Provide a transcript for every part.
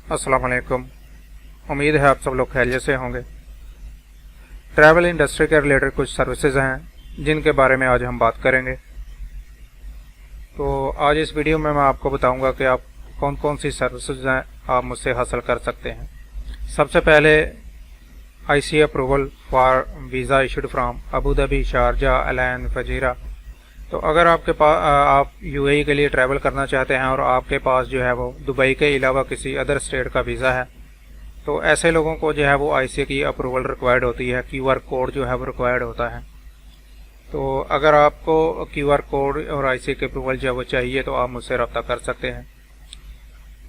अस्सलाम वालेकुम। उम्मीद है आप सब लोग खैरियत से होंगे। ट्रैवल इंडस्ट्री के रिलेटेड कुछ सर्विसेज हैं जिनके बारे में आज हम बात करेंगे। तो आज इस वीडियो में मैं आपको बताऊंगा कि आप कौन कौन सी सर्विसेज हैं आप मुझसे हासिल कर सकते हैं। सबसे पहले IC approval for visa issued from Abu Dhabi, Sharjah, Al Ain, फजीरा। तो अगर आपके पास आप UAE के लिए ट्रैवल करना चाहते हैं और आपके पास जो है वो दुबई के अलावा किसी अदर स्टेट का वीज़ा है, तो ऐसे लोगों को जो है वो IC की अप्रूवल रिक्वायर्ड होती है। QR कोड जो है वो रिक्वायर्ड होता है। तो अगर आपको QR कोड और IC की अप्रूवल जो है वो चाहिए तो आप मुझसे रब्ता कर सकते हैं।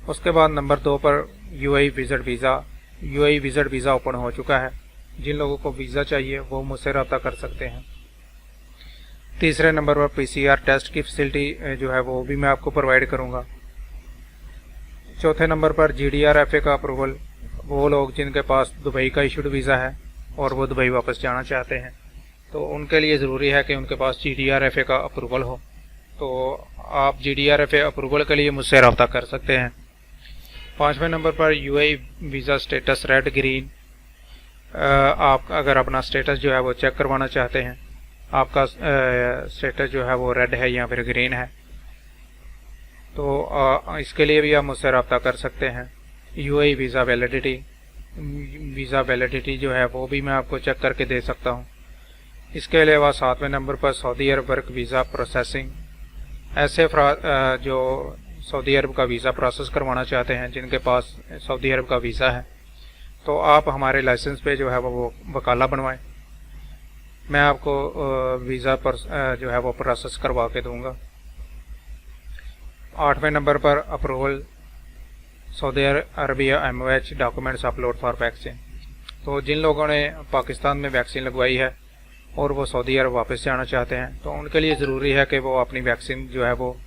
उसके बाद नंबर 2 पर UAE visit visa. UAE visit visa open हो चुका है। जिन लोगों को वीज़ा चाहिए वो मुझसे रब्ता कर सकते हैं। तीसरे नंबर पर PCR टेस्ट की फैसिलिटी जो है वो भी मैं आपको प्रोवाइड करूंगा। चौथे नंबर पर GDRFA का अप्रूवल, वो लोग जिनके पास दुबई का इशूड वीज़ा है और वो दुबई वापस जाना चाहते हैं, तो उनके लिए ज़रूरी है कि उनके पास GDRFA का अप्रूवल हो। तो आप GDRFA अप्रूवल के लिए मुझसे रब्ता कर सकते हैं। पाँचवें नंबर पर UAE visa status red green. आप अगर अपना स्टेटस जो है वो चेक करवाना चाहते हैं, आपका स्टेटस जो है वो रेड है या फिर ग्रीन है, तो इसके लिए भी आप मुझसे रब्ता कर सकते हैं। UAE वीज़ा वैलिडिटी जो है वो भी मैं आपको चेक करके दे सकता हूँ। इसके अलावा 7वें नंबर पर सऊदी अरब वर्क वीज़ा प्रोसेसिंग। ऐसे जो सऊदी अरब का वीज़ा प्रोसेस करवाना चाहते हैं, जिनके पास सऊदी अरब का वीज़ा है, तो आप हमारे लाइसेंस पे जो है वो वकाला बनवाएं। मैं आपको वीज़ा पर जो है वो प्रोसेस करवा के दूंगा। 8वें नंबर पर approval Saudi Arabia MOH documents upload for vaccine. तो जिन लोगों ने पाकिस्तान में वैक्सीन लगवाई है और वो सऊदी अरब वापस जाना चाहते हैं, तो उनके लिए ज़रूरी है कि वो अपनी वैक्सीन जो है वो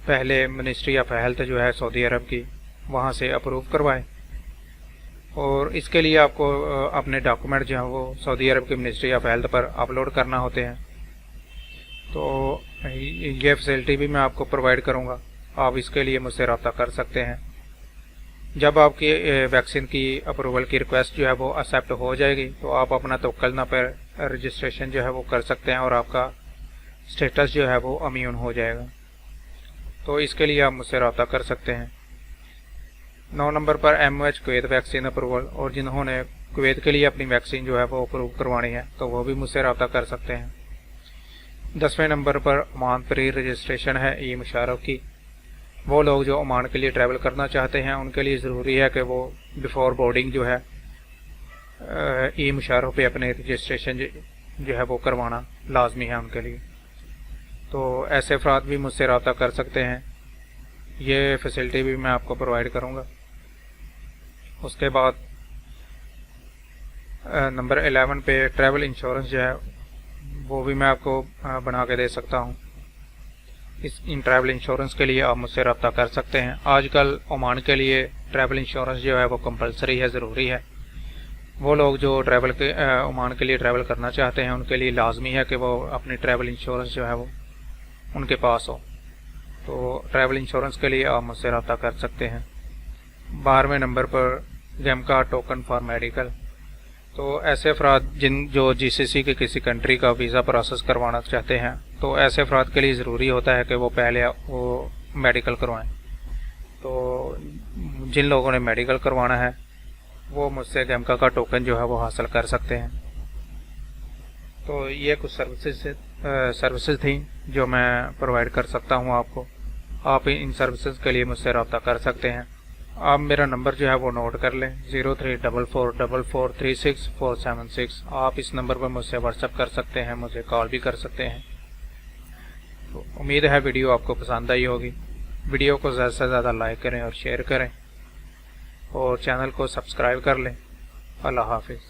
पहले मिनिस्ट्री ऑफ हेल्थ जो है सऊदी अरब की, वहाँ से अप्रूव करवाएं। और इसके लिए आपको अपने डॉक्यूमेंट जो है वो सऊदी अरब की मिनिस्ट्री ऑफ हेल्थ पर अपलोड करना होते हैं। तो ये फैसिलिटी भी मैं आपको प्रोवाइड करूंगा। आप इसके लिए मुझसे रब्ता कर सकते हैं। जब आपकी वैक्सीन की अप्रूवल की रिक्वेस्ट जो है वो एक्सेप्ट हो जाएगी, तो आप अपना तवक्कुलनामा पर रजिस्ट्रेशन जो है वो कर सकते हैं और आपका स्टेटस जो है वो इम्यून हो जाएगा। तो इसके लिए आप मुझसे रब्ता कर सकते हैं। 9 नंबर पर MOH कुवैत वैक्सीन अप्रूवल, और जिन्होंने कुवैत के लिए अपनी वैक्सीन जो है वो अप्रूव करवानी है, तो वो भी मुझसे रब्ता कर सकते हैं। 10वें नंबर पर ओमान प्री रजिस्ट्रेशन है ई-मुशारफ की। वो लोग जो ओमान के लिए ट्रैवल करना चाहते हैं, उनके लिए ज़रूरी है कि वो बिफोर बोर्डिंग जो है ई-मुशारफ पे अपने रजिस्ट्रेशन जो है वो करवाना लाजमी है उनके लिए। तो ऐसे अफराद भी मुझसे रब्ता कर सकते हैं। ये फैसिलिटी भी मैं आपको प्रोवाइड करूँगा। उसके बाद नंबर 11 पे ट्रैवल इंश्योरेंस जो है वो भी मैं आपको बना के दे सकता हूँ। इन ट्रैवल इंश्योरेंस के लिए आप मुझसे रब्ता कर सकते हैं। आजकल ओमान के लिए ट्रैवल इंश्योरेंस जो है वो कंपलसरी है, ज़रूरी है। वो लोग जो ओमान के लिए ट्रैवल करना चाहते हैं, उनके लिए लाजमी है कि वो अपनी ट्रैवल इंश्योरेंस जो है वो उनके पास हो। तो ट्रैवल इंश्योरेंस के लिए आप मुझसे रब्ता कर सकते हैं। 12वें नंबर पर जमका टोकन फॉर मेडिकल। तो ऐसे अफराद जो GCC के किसी कंट्री का वीज़ा प्रोसेस करवाना चाहते हैं, तो ऐसे अफराद के लिए ज़रूरी होता है कि वो पहले वो मेडिकल करवाएं। तो जिन लोगों ने मेडिकल करवाना है, वो मुझसे जमका का टोकन जो है वो हासिल कर सकते हैं। तो ये कुछ सर्विसेज थी जो मैं प्रोवाइड कर सकता हूँ आपको। आप इन सर्विसेज के लिए मुझसे रब्ता कर सकते हैं। आप मेरा नंबर जो है वो नोट कर लें, 03444436 आप इस नंबर पर मुझसे व्हाट्सएप कर सकते हैं, मुझे कॉल भी कर सकते हैं। तो उम्मीद है वीडियो आपको पसंद आई होगी। वीडियो को ज़्यादा से ज़्यादा लाइक करें और शेयर करें और चैनल को सब्सक्राइब कर लें। अल्लाह हाफिज़।